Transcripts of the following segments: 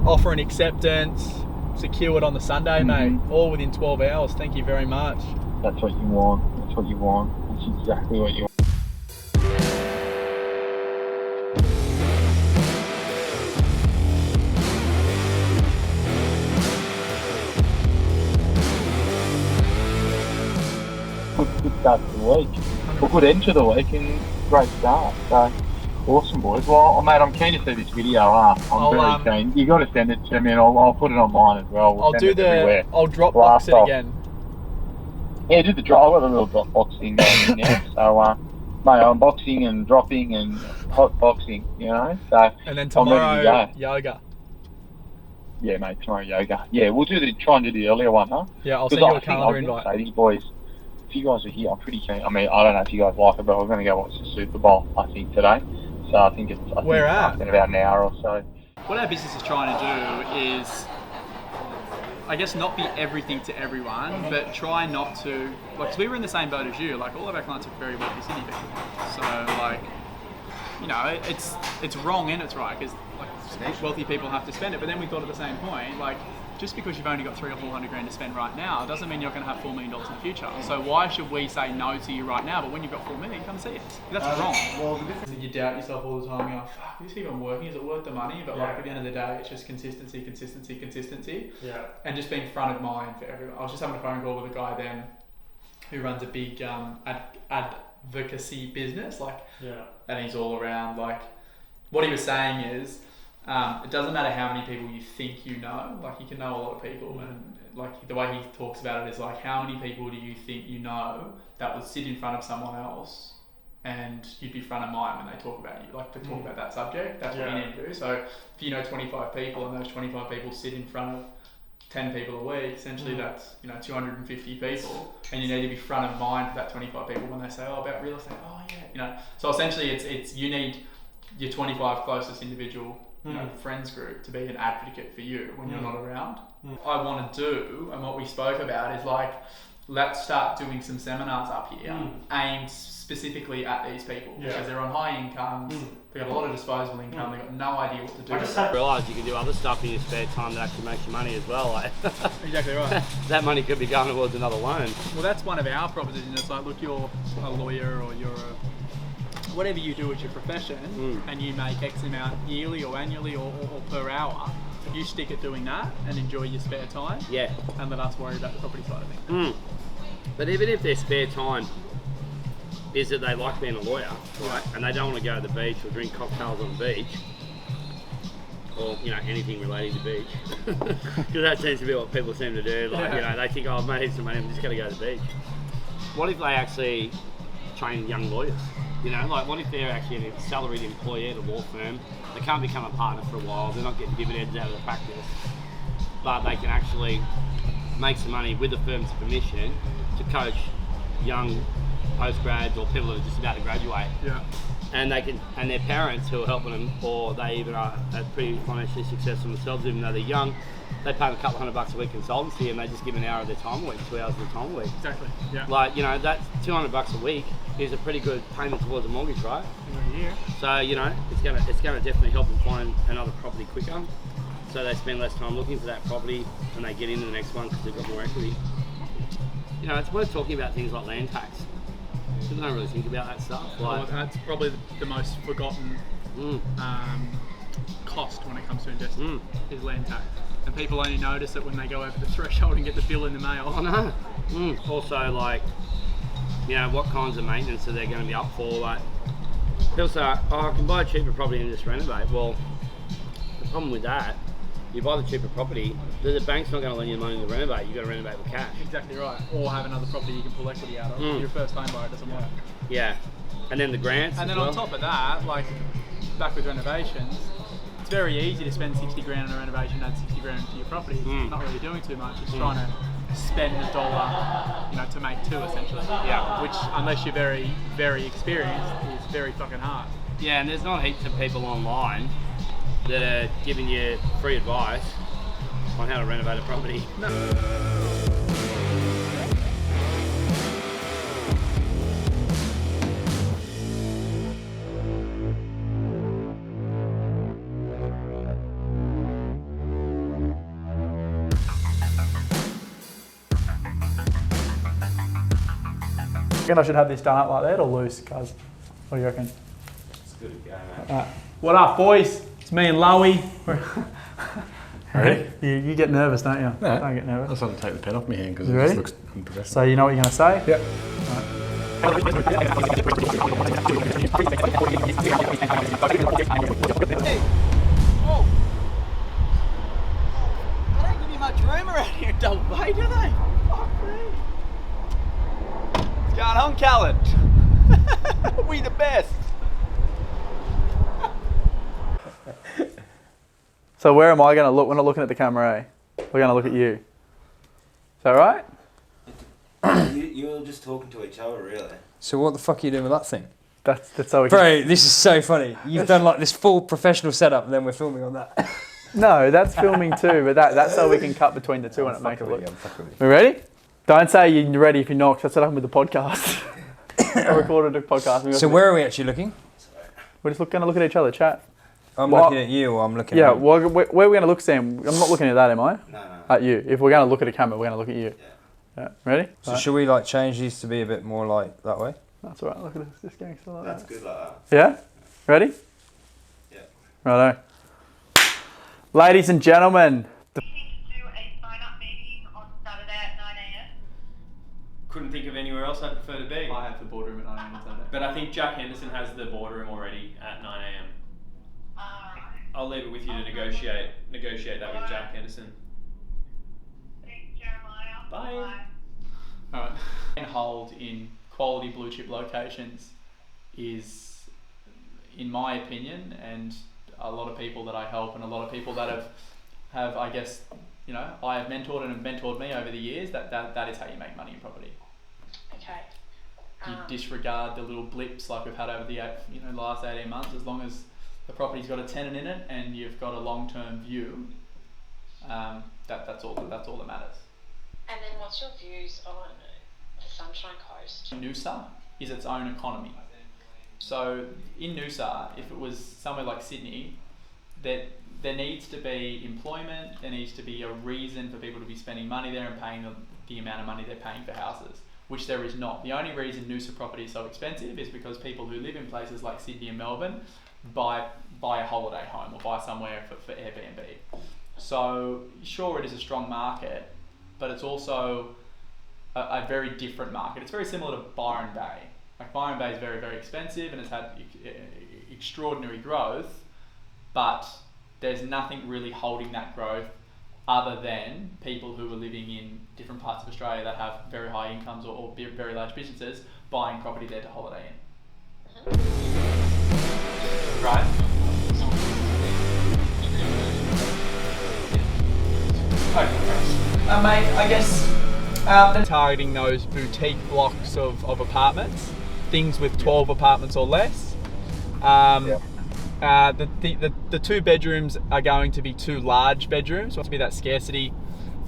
offer and acceptance, secured on the Sunday, mate. All within 12 hours. Thank you very much. That's what you want. That's what you want. That's exactly what you want. Good start to the week. A good end to the week and great start. So awesome, boys. Well, mate, I'm keen to see this video. I'm very keen. You got to send it to me, and I'll put it on mine as well. I'll Dropbox it again. Yeah, do the drop. I've got a little Dropbox thing going in there. So, mate, unboxing and dropping and hot boxing, you know. So and then tomorrow, yoga. Yeah, mate, tomorrow yoga. Yeah, we'll try and do the earlier one, huh? Yeah, I'll send you a calendar invite. Say, these boys, if you guys are here, I'm pretty keen. I mean, I don't know if you guys like it, but we're going to go watch the Super Bowl, I think, today. So I think it's in about an hour or so. What our business is trying to do is, I guess, not be everything to everyone, but try not to, like, cause we were in the same boat as you. Like, all of our clients are very wealthy city people. So, like, you know, it's wrong and it's right, because like wealthy people have to spend it. But then we thought at the same point, like, just because you've only got $300,000 or $400,000 to spend right now doesn't mean you're going to have $4 million in the future. So why should we say no to you right now? But when you've got $4 million, come see us. That's wrong. Well, the difference is you doubt yourself all the time. You go, fuck, this even working? Is it worth the money? But like at the end of the day, it's just consistency. Yeah. And just being front of mind for everyone. I was just having a phone call with a guy then who runs a big advocacy business, and he's all around, like, what he was saying is, it doesn't matter how many people you think you know, like, you can know a lot of people, and like the way he talks about it is like, how many people do you think you know that would sit in front of someone else and you'd be front of mind when they talk about you, like to talk about that subject. That's what you need to do. So if you know 25 people and those 25 people sit in front of 10 people a week, essentially that's, you know, 250 people, and you need to be front of mind for that 25 people when they say, oh, about real estate, oh yeah, you know. So essentially it's you need your 25 closest individual, you know, friends group to be an advocate for you when you're not around. I want to do, and what we spoke about is like, let's start doing some seminars up here aimed specifically at these people, because they're on high incomes, they've got a lot of disposable income, they've got no idea what to do. I just realised you can do other stuff in your spare time that actually makes you money as well. Like, exactly right. That money could be going towards another loan. Well, that's one of our propositions. It's like, look, you're a lawyer or you're whatever you do as your profession, and you make X amount yearly or annually or per hour, you stick at doing that and enjoy your spare time. Yeah. And let us worry about the property side of things. But even if their spare time is that they like being a lawyer, right, and they don't want to go to the beach or drink cocktails on the beach, or, you know, anything relating to beach, because that seems to be what people seem to do. Like, you know, they think, oh, I've made some money, I'm just going to go to the beach. What if they actually train young lawyers? You know, like, what if they're actually a salaried employee at a law firm? They can't become a partner for a while, they're not getting dividends out of the practice, but they can actually make some money with the firm's permission to coach young postgrads or people that are just about to graduate. Yeah. And they can, and their parents who are helping them, or they even are pretty financially successful themselves, even though they're young, they pay them a couple $100 a week consultancy, and they just give an hour of their time a week, 2 hours of their time a week. Exactly. Yeah. Like, you know, that's $200 a week is a pretty good payment towards a mortgage, right? Yeah. So, you know, it's gonna definitely help them find another property quicker. So they spend less time looking for that property, and they get into the next one because they've got more equity. You know, it's worth talking about things like land tax. People don't really think about that stuff. Like, well, that's probably the most forgotten cost when it comes to investing is land tax. And people only notice it when they go over the threshold and get the bill in the mail. I know. Also, like, you know, what kinds of maintenance are they going to be up for? Like, people say, oh, I can buy a cheaper property and just renovate. Well, the problem with that, you buy the cheaper property, the bank's not going to lend you the money to renovate. You've got to renovate with cash. Exactly right. Or have another property you can pull equity out of. Your first home buyer doesn't work. Yeah. And then the grants. And then on top of that, like, back with renovations, it's very easy to spend 60 grand on a renovation, add 60 grand to your property. It's not really doing too much. It's trying to spend a dollar, you know, to make two, essentially. Yeah. Which, unless you're very, very experienced, is very fucking hard. Yeah, and there's not heaps of people online that are giving you free advice on how to renovate a property. No. reckon I should have this done up like that or loose, cuz? What do you reckon? It's good to go, mate. What up, boys? It's me and Lowy. Ready? You get nervous, don't you? No. Don't get nervous. I just want to take the pen off my hand because it You ready? just looks unprofessional. So you know what you're going to say? Yep. Hey. Oh. They don't give you much room around here in Double Bay, do they? Fuck me. What's going on, Callan? We the best. So where am I going to look? We're not looking at the camera, eh? We're going to look at you. Is that right? You were just talking to each other, really. So what the fuck are you doing with that thing? That's how we Bro, this is so funny. You've done like this full professional setup and then we're filming on that. No, that's filming too, but that's so we can cut between the two and it makes it look. We ready? Don't say you're ready if you're not, 'cause that's what happened with the podcast. I recorded a podcast. So where are we actually looking? We're just going to look at each other, chat. I'm looking at you or I'm looking Yeah, at you? where are we going to look, Sam? I'm not looking at that, am I? No. At you. If we're going to look at a camera, we're going to look at you. Yeah. Ready? So should we like change these to be a bit more like that way? That's all right. Look at this gangster like That's that. good like that. Yeah? Ready? Yeah. Righto. Ladies and gentlemen. Do a sign-up meeting on Saturday at 9 a.m. Couldn't think of anywhere else I'd prefer to be. I have the boardroom at 9 a.m. on Sunday. But I think Jack Henderson has the boardroom already at 9 a.m. I'll leave it with you to negotiate that with Jack Henderson. Thanks, Jeremiah. Bye. Alright. And hold in quality blue chip locations is, in my opinion, and a lot of people that I help and a lot of people that have I guess, you know, I have mentored and have mentored me over the years, that is how you make money in property. Okay. You disregard the little blips like we've had over the last 18 months. As long as the property's got a tenant in it and you've got a long-term view, that's all that matters. And then what's your views on the Sunshine Coast? Noosa is its own economy. So in Noosa, if it was somewhere like Sydney, there needs to be employment, there needs to be a reason for people to be spending money there and paying the amount of money they're paying for houses, which there is not. The only reason Noosa property is so expensive is because people who live in places like Sydney and Melbourne buy a holiday home or buy somewhere for Airbnb. So sure, it is a strong market, but it's also a very different market. It's very similar to Byron Bay. Like Byron Bay is very, very expensive and it's had extraordinary growth, but there's nothing really holding that growth other than people who are living in different parts of Australia that have very high incomes or very large businesses buying property there to holiday in. Right? Okay. Mate, I guess targeting those boutique blocks of apartments, things with 12 apartments or less. The 2 bedrooms are going to be 2 large bedrooms, so it's to be that scarcity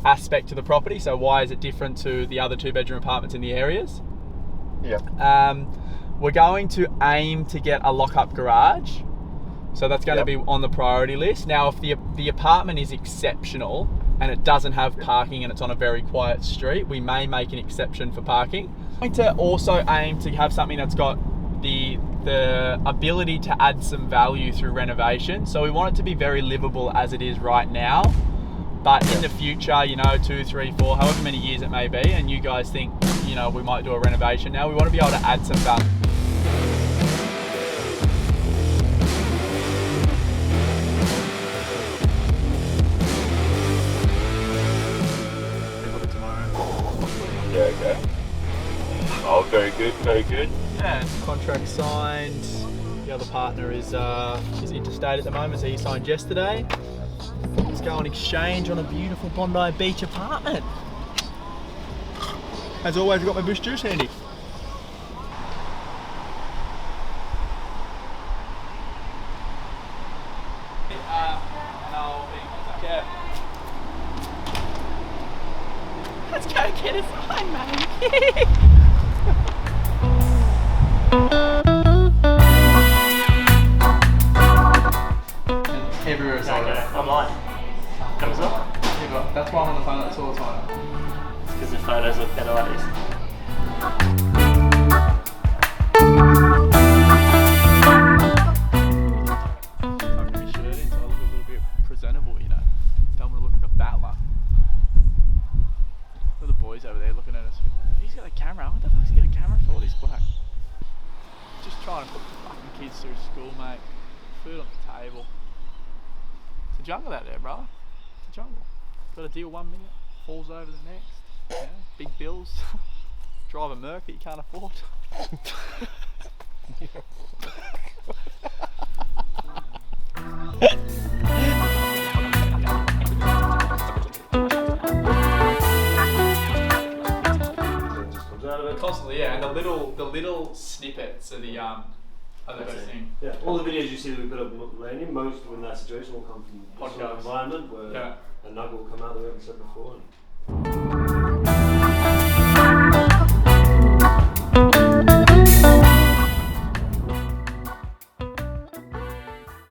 aspect to the property. So why is it different to the other 2 bedroom apartments in the areas? Yeah. We're going to aim to get a lock-up garage. So that's going to be on the priority list. Now, if the apartment is exceptional and it doesn't have parking and it's on a very quiet street, we may make an exception for parking. We're going to also aim to have something that's got the ability to add some value through renovation. So we want it to be very livable as it is right now. But in the future, 2, 3, 4, however many years it may be, and you guys think, we might do a renovation now, we want to be able to add some value. Yeah, okay. Oh, very good, very good. Yeah, contract signed. The other partner is interstate at the moment, so he signed yesterday. Let's go on exchange on a beautiful Bondi Beach apartment. As always, I've got my bush juice handy. Let's go get a sign, mate. Everywhere is Okay, online. Comes up. That's why I'm on the phone all the time. Because the photos look better like this. cool, mate. Food on the table. It's a jungle out there, brother. It's a jungle. Got a deal 1 minute, falls over the next. Yeah, big bills. Drive a Merc that you can't afford. Constantly, yeah, and the little snippets are the best thing. Yeah, all the videos you see that we've got up landing, most in that situation will come from Podcast environment where Yeah. a nugget will come out that we haven't said before. And